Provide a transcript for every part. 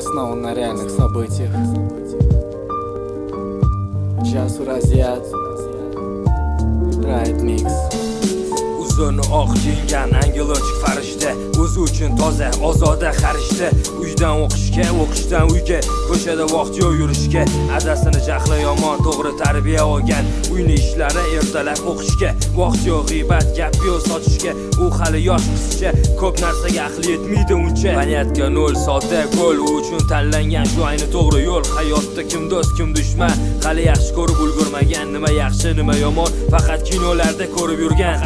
основан на реальных событиях. Часу разъят Riot Mix. Uzun oq kiyingan angelochik farishta, o'zi uchun toza, ozoda qarishda. Uydan o'qishga, o'qishdan uyga, ko'chada vaqt yo'q yurishga. Adasini jahli yomon, to'g'ri tarbiya olgan. Uyni ishlari ertalab o'qishga, vaqt yo'q g'iybat, gap yo'q sochishga. U hali yosh qizcha, ko'p narsaga aqli yetmaydi uncha. Paniyatka nol, sodda gol, u uchun tanlangan shu ayni to'g'ri yo'l. Hayotda kim do'st, kim dushman, hali yaxshi ko'rib ulgurmagan. Nima yaxshi, nima yomon, faqat kinolarda ko'rib yurgan.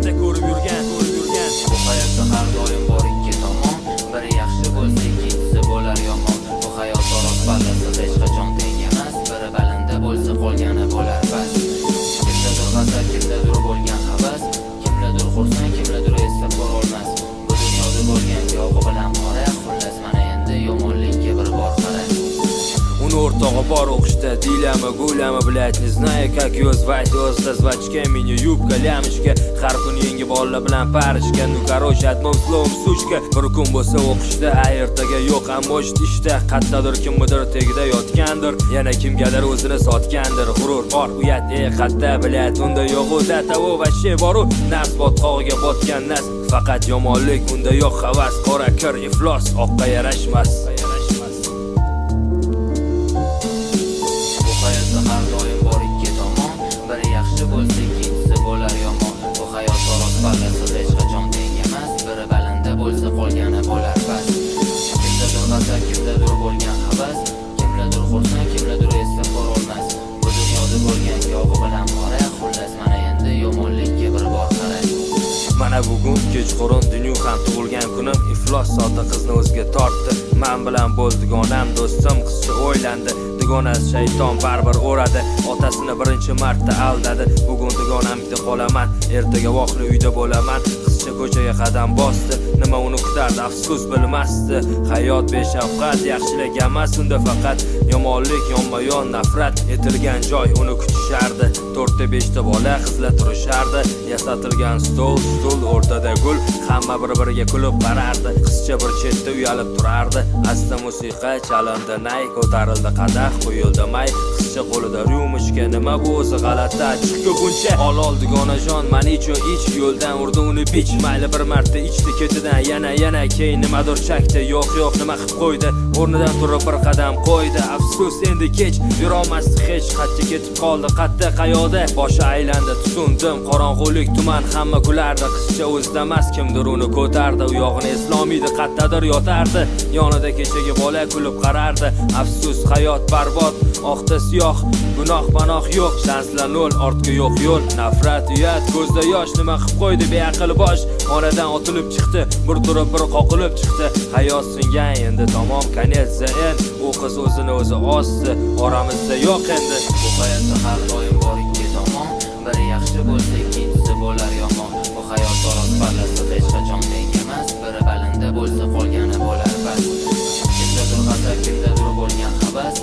Bu hayotda har doim bor ikki tomon. Biri yaxshi bo'lsa, ikkinchisi bo'lar yomon. Bu hayot to'roq ballasi hech qachon teng emas. Biri balandda bo'lsa, qolgani bo'lar bas. Kimdadir g'azab, kimdadir bo'lgan havas, kimdadir xursand, kimdadir esa ko'rolmas. Bu dunyoda bo'lgan yog'i bilan qora, xullas mana endi yomonlikka bir bor qara. Uni o'rtog'i bor o'qishda, diylami, gulami, блядь, не знаю, как ее звать, звачка, mini-yubka, lямочка, har kuni yangi bolalar bilan parishga, ну короче, одним словом, сучка. Bir kun bo'lsa o'qishda, ertaga yo'q, ammo ishda, qattadir kimnidir tegida yotgandir, yana kimgadir o'zini sotgandir. G'urur bor, uyat, qatta, блядь, unda yo'q, data-o вообще bor, nafs botqog'iga botgan nas, faqat yomonlik, unda yo'q havas, qora kir, iflos, oqqa yarashmas. Har doim bor ikki tomon. Biri yaxshi bo'lsa, ikkinchisi bo'lar yomon. Bu hayot to'roq ballasi hech qachon teng emas. Biri balandda bo'lsa, qolgani bo'lar bas. Kimdadir g'azab, kimdadir bo'lgan havas, kimdadir xursand, kimdadir esa ko'rolmas. Bu dunyoda bo'lgan yog'i bilan qora, xullas mana endi yomonlikka bir bor qara. Mana bugun kechqurun dunyo ham tug'ilgan kunim, iflos sodda qizni o'ziga tortdi. Men bilan bo'ldi onam, do'stim, qizcha o'ylandi. Dugonasi shayton baribir o'radi, otasini birinchi marta aldadi. Bugun dugonamda qolaman, ertaga voqni uyda bo'laman. Qizcha ko'chaga qadam bosdi, nima uni kutardi, afsus bilmasdi. Hayot beshafqat, yaxshilik emas, unda faqat yomonlik, yonma-yon nafrat etilgan joy uni kutishardi. 4-5 ta bola qizlar turishardi, yasatilgan stol, o'rtada gul, hamma bir-biriga kulib qarardi. Qizcha bir chetda uyalib turardi. Asta musiqa chalindi, nay ko'tarildi qadah, qo'yildi may. Qizcha qo'lida ryumishka, nima bu o'zi g'alati, achchiq ko'pincha. Olol dugonajon, manicho ich, yo'ldan urdi uni bich. Mayli bir marta ichdi ketidan, yana keyin nimadir chakdi. Yo'q, nima qilib qo'ydi? O'rnidan turib bir qadam qo'ydi. Afsus, endi kech yurolmasdi hech, qatcha ketib qoldi, qatta qayoqda. Boshi aylandi, tutundim, qorong'ulik tuman, hamma kulardi. Qizcha o'zida emas, kimdir uni ko'tardi. U yog'ini eslomiydi, qattadir yotardi. Yonida kechagi bola kulib qarardi. Afsus, hayot barbod, oqda siyoh, gunoh panoh yo'q, shanslar nol, ortga yo'q yo'l. Nafrat, uyat, ko'zda yosh, nima qilib qo'ydi beaql bosh. Onadan otilib chiqdi, bir turib bir qoqilib chiqdi. Hayot singan endi tamom, konец zaen. U qiz o'zini o'zi osdi, oramizda yo'q endi. Bu hayotda har doim bor ikki tomon. Biri yaxshi bo'lsa, ikkinchisi bo'lar yomon. Bu hayot to'roq ballasi hech qachon teng emas. Biri balandda bo'lsa, qolgani bo'lar bas. Kimdadir g'azab, kimdadir bo'lgan havas,